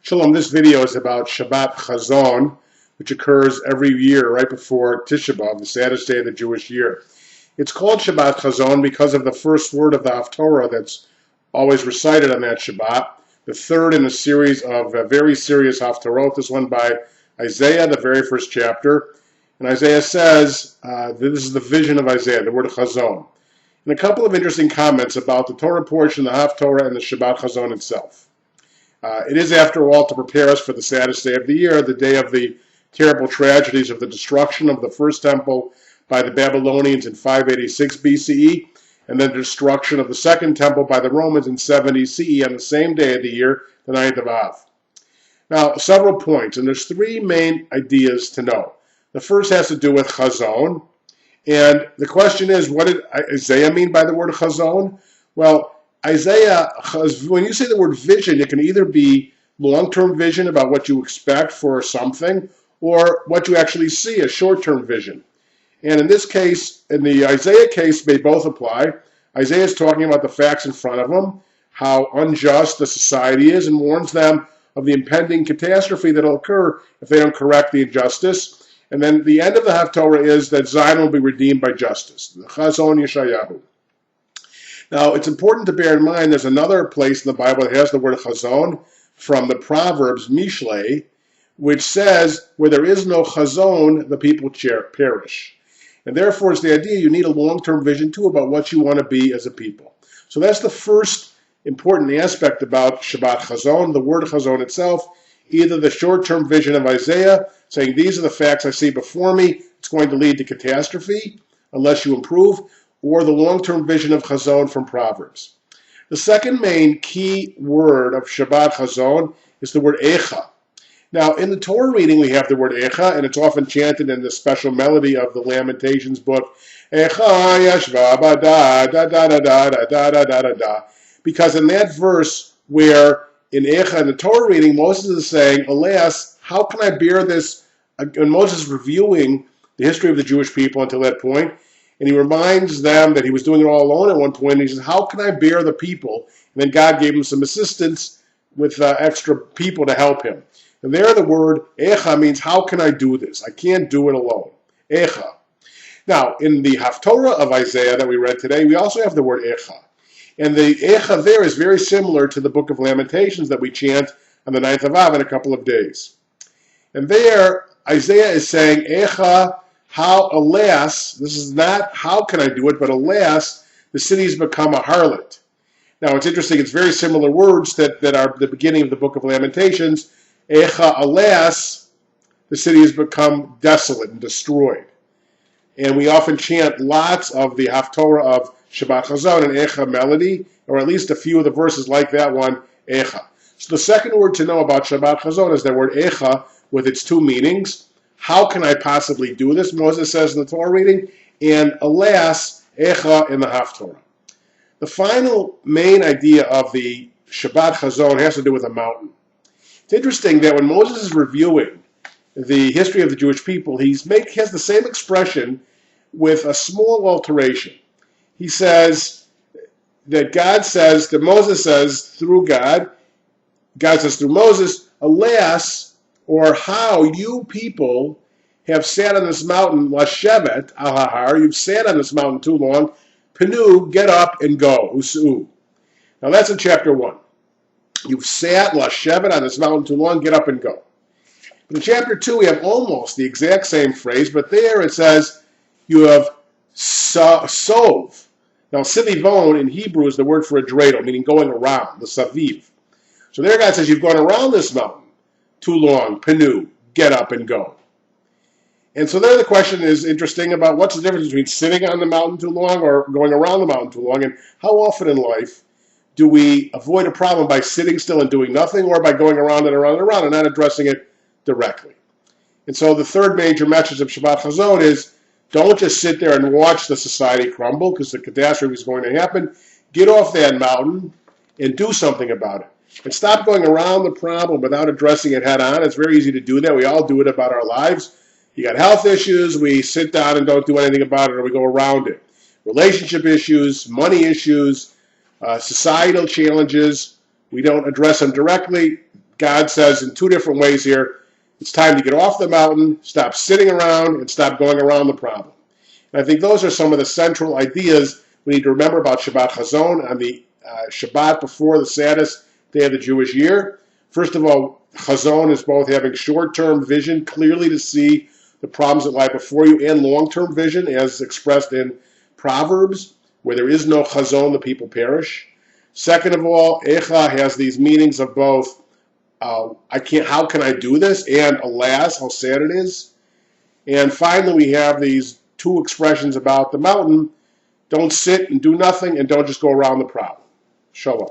Shalom, this video is about Shabbat Hazone, which occurs every year right before Tisha Bav, the saddest day of the Jewish year. It's called Shabbat Hazone because of the first word of the Hafatarah that's always recited on that Shabbat, the third in a series of very serious Hafatarot, this one by Isaiah, the very first chapter. And Isaiah says, this is the vision of Isaiah, the word Chazon. And a couple of interesting comments about the Torah portion, the Hafatarah, and the Shabbat Hazone itself. It is, after all, to prepare us for the saddest day of the year, the day of the terrible tragedies of the destruction of the first temple by the Babylonians in 586 BCE, and then the destruction of the second temple by the Romans in 70 CE on the same day of the year, the 9th of Av. Now, several points, and there's three main ideas to know. The first has to do with chazon, and the question is, what did Isaiah mean by the word chazon? Well, Isaiah, when you say the word vision, it can either be long-term vision about what you expect for something, or what you actually see, a short-term vision. And in this case, in the Isaiah case, they both apply. Isaiah is talking about the facts in front of him, how unjust the society is, and warns them of the impending catastrophe that will occur if they don't correct the injustice. And then the end of the Hafatarah is that Zion will be redeemed by justice, the chazon Yeshayahu. Now, it's important to bear in mind there's another place in the Bible that has the word chazon from the Proverbs, Mishlei, which says, where there is no chazon, the people perish. And therefore, it's the idea you need a long-term vision, too, about what you want to be as a people. So that's the first important aspect about Shabbat Hazone, the word chazon itself, either the short-term vision of Isaiah, saying, these are the facts I see before me, it's going to lead to catastrophe, unless you improve, or the long-term vision of chazon from Proverbs. The second main key word of Shabbat Hazone is the word eichah. Now, in the Torah reading, we have the word eichah, and it's often chanted in the special melody of the Lamentations book, eichah yashva ba da da da da da da da da da da, because in that verse where in eichah, in the Torah reading, Moses is saying, alas, how can I bear this? And Moses is reviewing the history of the Jewish people until that point, and he reminds them that he was doing it all alone at one point, and he says, how can I bear the people? And then God gave him some assistance with extra people to help him. And there the word eichah means, how can I do this? I can't do it alone. Eichah. Now, in the Hafatarah of Isaiah that we read today, we also have the word eichah. And the eichah there is very similar to the book of Lamentations that we chant on the 9th of Av in a couple of days. And there, Isaiah is saying, eichah, how, alas, this is not how can I do it, but alas, the city has become a harlot. Now, it's interesting, it's very similar words that are the beginning of the book of Lamentations. Eichah, alas, the city has become desolate and destroyed. And we often chant lots of the Hafatarah of Shabbat Hazone and eichah melody, or at least a few of the verses like that one, eichah. So the second word to know about Shabbat Hazone is the word eichah with its two meanings. How can I possibly do this, Moses says in the Torah reading, and alas, eichah in the Hafatarah. The final main idea of the Shabbat Hazone has to do with a mountain. It's interesting that when Moses is reviewing the history of the Jewish people, he has the same expression with a small alteration. He says that Moses says through God says through Moses, alas, or how you people have sat on this mountain, lashevet al-hahar, you've sat on this mountain too long, penu, get up and go, usu. Now that's in chapter 1. You've sat, lashevet, on this mountain too long, get up and go. In chapter 2, we have almost the exact same phrase, but there it says, you have sov. Now, sivivon in Hebrew is the word for a dreidel, meaning going around, the saviv. So there God says, you've gone around this mountain too long, penu, get up and go. And so there the question is interesting about what's the difference between sitting on the mountain too long or going around the mountain too long, and how often in life do we avoid a problem by sitting still and doing nothing, or by going around and around and around and not addressing it directly? And so the third major message of Shabbat Hazone is, don't just sit there and watch the society crumble, because the catastrophe is going to happen. Get off that mountain and do something about it. And stop going around the problem without addressing it head on. It's very easy to do that. We all do it about our lives. You got health issues, we sit down and don't do anything about it, or we go around it. Relationship issues, money issues, societal challenges, we don't address them directly. God says in two different ways here, it's time to get off the mountain, stop sitting around, and stop going around the problem. And I think those are some of the central ideas we need to remember about Shabbat Hazone on the Shabbat before the saddest day of the Jewish year. First of all, chazon is both having short-term vision, clearly to see the problems that lie before you, and long-term vision, as expressed in Proverbs, where there is no chazon, the people perish. Second of all, eichah has these meanings of both, how can I do this, and alas, how sad it is. And finally, we have these two expressions about the mountain: don't sit and do nothing, and don't just go around the problem. Shalom.